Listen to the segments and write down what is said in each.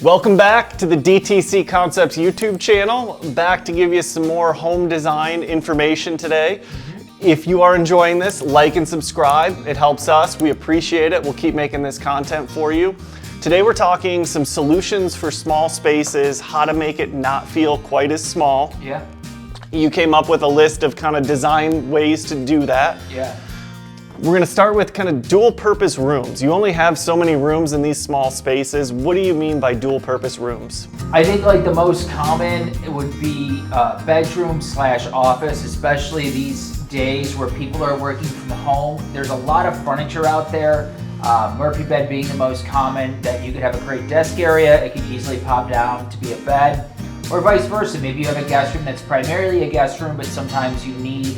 Welcome back to the DTC Concepts YouTube channel. Back to give you some more home design information today. If you are enjoying this, like and subscribe. It helps us. We appreciate it. We'll keep making this content for you. Today we're talking some solutions for small spaces, how to make it not feel quite as small. Yeah. You came up with a list of kind of design ways to do that. Yeah. We're going to start with kind of dual purpose rooms. You only have so many rooms in these small spaces. What do you mean by dual purpose rooms? I think like the most common would be bedroom / office, especially these days where people are working from home. There's a lot of furniture out there. Murphy bed being the most common, that you could have a great desk area. It can easily pop down to be a bed, or vice versa. Maybe you have a guest room that's primarily a guest room, but sometimes you need,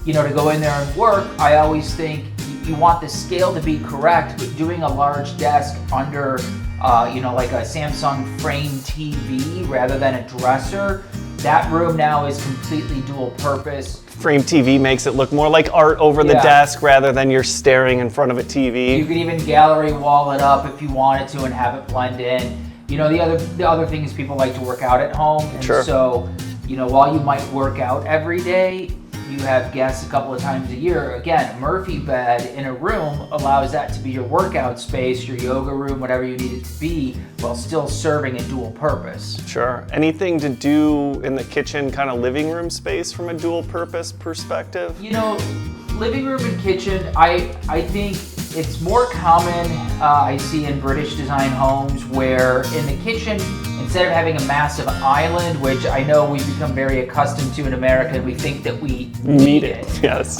to go in there and work. I always think you want the scale to be correct, but doing a large desk under, like a Samsung frame TV rather than a dresser, that room now is completely dual purpose. Frame TV makes it look more like art over the desk rather than you're staring in front of a TV. You could even gallery wall it up if you wanted to and have it blend in. The other thing is people like to work out at home, and so while you might work out every day, you have guests a couple of times a year. Again, a Murphy bed in a room allows that to be your workout space, your yoga room, whatever you need it to be, while still serving a dual purpose. Sure. Anything to do in the kitchen, kind of living room space from a dual purpose perspective? Living room and kitchen, I think it's more common, I see in British design homes, where in the kitchen, instead of having a massive island, which I know we've become very accustomed to in America, and we think that we need it. Yes.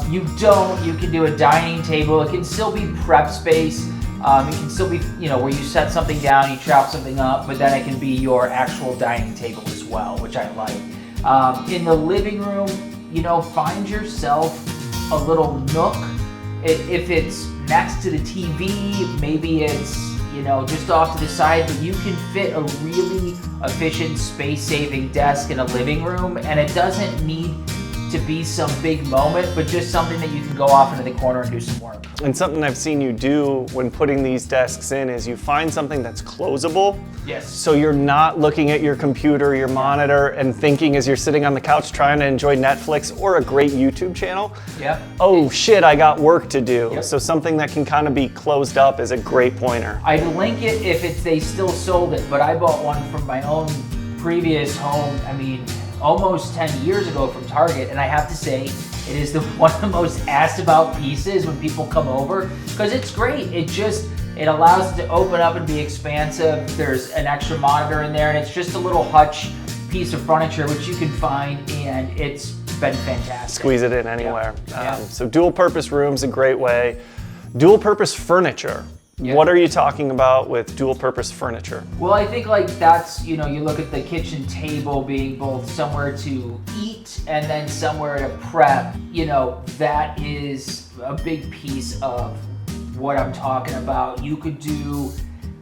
You don't. You can do a dining table. It can still be prep space. It can still be, where you set something down, you chop something up, but then it can be your actual dining table as well, which I like. In the living room, find yourself a little nook. If it's next to the TV, maybe it's just off to the side, but you can fit a really efficient space-saving desk in a living room, and it doesn't need to be some big moment, but just something that you can go off into the corner and do some work. And something I've seen you do when putting these desks in is you find something that's closable. Yes. So you're not looking at your computer, your monitor, and thinking as you're sitting on the couch trying to enjoy Netflix or a great YouTube channel. Yep. Oh shit, I got work to do. Yep. So something that can kind of be closed up is a great pointer. I'd link it if they still sold it, but I bought one from my own previous home, almost 10 years ago from Target, and I have to say, it is one of the most asked about pieces when people come over, because it's great. It allows it to open up and be expansive. There's an extra monitor in there, and it's just a little hutch piece of furniture which you can find, and it's been fantastic. Squeeze it in anywhere. Yeah. So dual purpose rooms, a great way. Dual purpose furniture. Yeah. What are you talking about with dual purpose furniture? Well, I think that's, you look at the kitchen table being both somewhere to eat and then somewhere to prep. That is a big piece of what I'm talking about. You could do,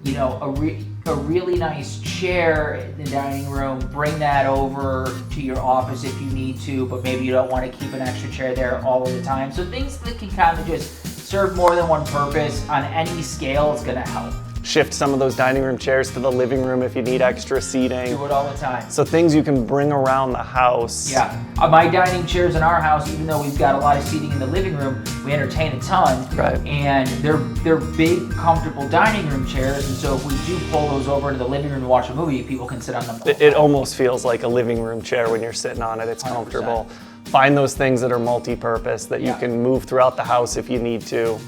a really nice chair in the dining room, bring that over to your office if you need to, but maybe you don't want to keep an extra chair there all of the time. So things that can kind of just serve more than one purpose on any scale is going to help. Shift some of those dining room chairs to the living room if you need extra seating. Do it all the time. So things you can bring around the house. Yeah. My dining chairs in our house, even though we've got a lot of seating in the living room, we entertain a ton. Right. And they're big, comfortable dining room chairs, and so if we do pull those over into the living room to watch a movie, people can sit on them. It almost feels like a living room chair when you're sitting on it. It's 100%. Comfortable. Find those things that are multi-purpose that you can move throughout the house if you need to.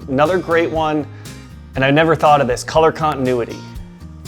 Another great one, and I never thought of this, color continuity.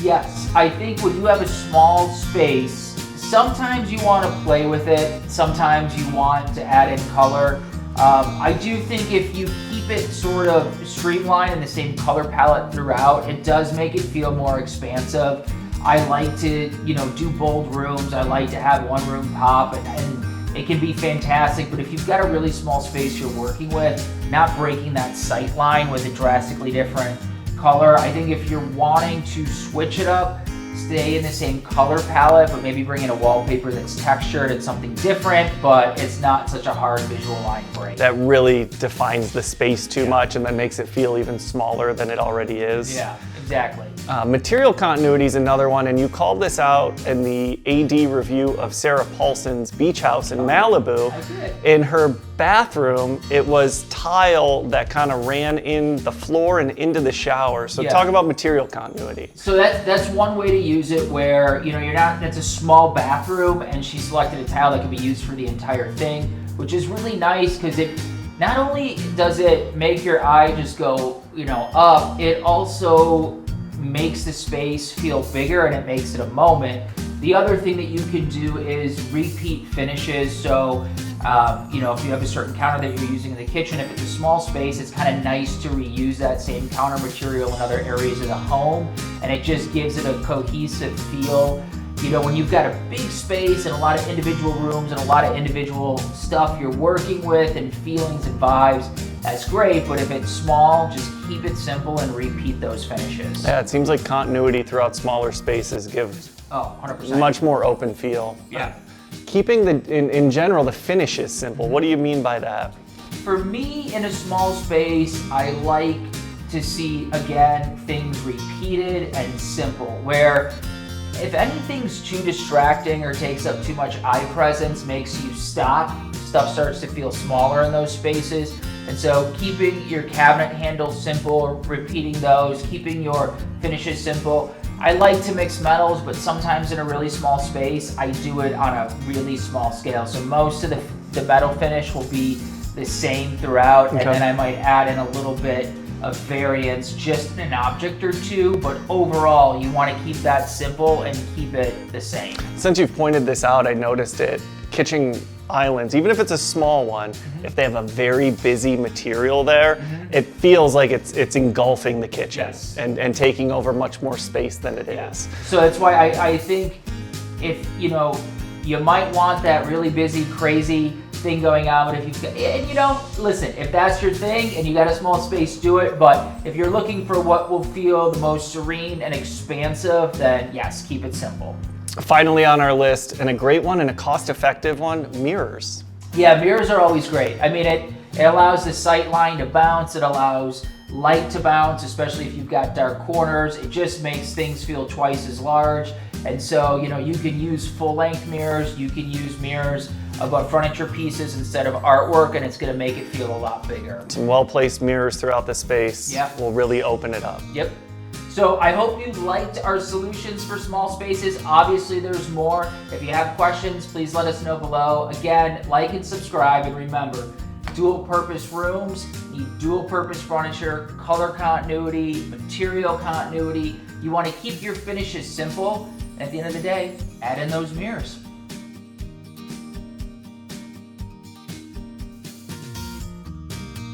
Yes, I think when you have a small space, sometimes you want to play with it, sometimes you want to add in color. I do think if you keep it sort of streamlined in the same color palette throughout, it does make it feel more expansive. I like to, do bold rooms. I like to have one room pop, and it can be fantastic, but if you've got a really small space you're working with, not breaking that sight line with a drastically different color. I think if you're wanting to switch it up, stay in the same color palette, but maybe bring in a wallpaper that's textured. It's something different, but it's not such a hard visual line break. That really defines the space too much and then makes it feel even smaller than it already is. Yeah, Exactly. Material continuity is another one, and you called this out in the AD review of Sarah Paulson's beach house in Malibu. I did. In her bathroom, it was tile that kind of ran in the floor and into the shower. So talk about material continuity. So that's one way to use it, where it's a small bathroom and she selected a tile that can be used for the entire thing, which is really nice because it not only does it make your eye just go up, it also makes the space feel bigger and it makes it a moment. The other thing that you can do is repeat finishes. So, if you have a certain counter that you're using in the kitchen, if it's a small space, it's kind of nice to reuse that same counter material in other areas of the home, and it just gives it a cohesive feel. When you've got a big space and a lot of individual rooms and a lot of individual stuff you're working with and feelings and vibes, that's great, but if it's small, just keep it simple and repeat those finishes. Yeah, it seems like continuity throughout smaller spaces gives 100%. much more open feel. Yeah. Keeping in general the finishes simple. What do you mean by that? For me, in a small space, I like to see, again, things repeated and simple, where if anything's too distracting or takes up too much eye presence, makes you stop, stuff starts to feel smaller in those spaces. And so keeping your cabinet handles simple, repeating those, keeping your finishes simple. I like to mix metals, but sometimes in a really small space, I do it on a really small scale. So most of the metal finish will be the same throughout, and then I might add in a little bit of variance, just in an object or two, but overall, you want to keep that simple and keep it the same. Since you've pointed this out, I noticed it. Kitchen islands, even if it's a small one, if they have a very busy material there, it feels like it's engulfing the kitchen and taking over much more space than it is. So that's why I think if you might want that really busy, crazy thing going on, if you've got, and listen, if that's your thing and you got a small space, do it. But if you're looking for what will feel the most serene and expansive, then yes, keep it simple. Finally on our list, and a great one and a cost-effective one, mirrors. Yeah, mirrors are always great. I mean, it allows the sight line to bounce, it allows light to bounce, especially if you've got dark corners. It just makes things feel twice as large. And so, you can use full-length mirrors, you can use mirrors about furniture pieces instead of artwork, and it's going to make it feel a lot bigger. Some well-placed mirrors throughout the space will really open it up. Yep. So I hope you liked our solutions for small spaces. Obviously, there's more. If you have questions, please let us know below. Again, like and subscribe, and remember, dual-purpose rooms need dual-purpose furniture, color continuity, material continuity. You want to keep your finishes simple, and at the end of the day, add in those mirrors.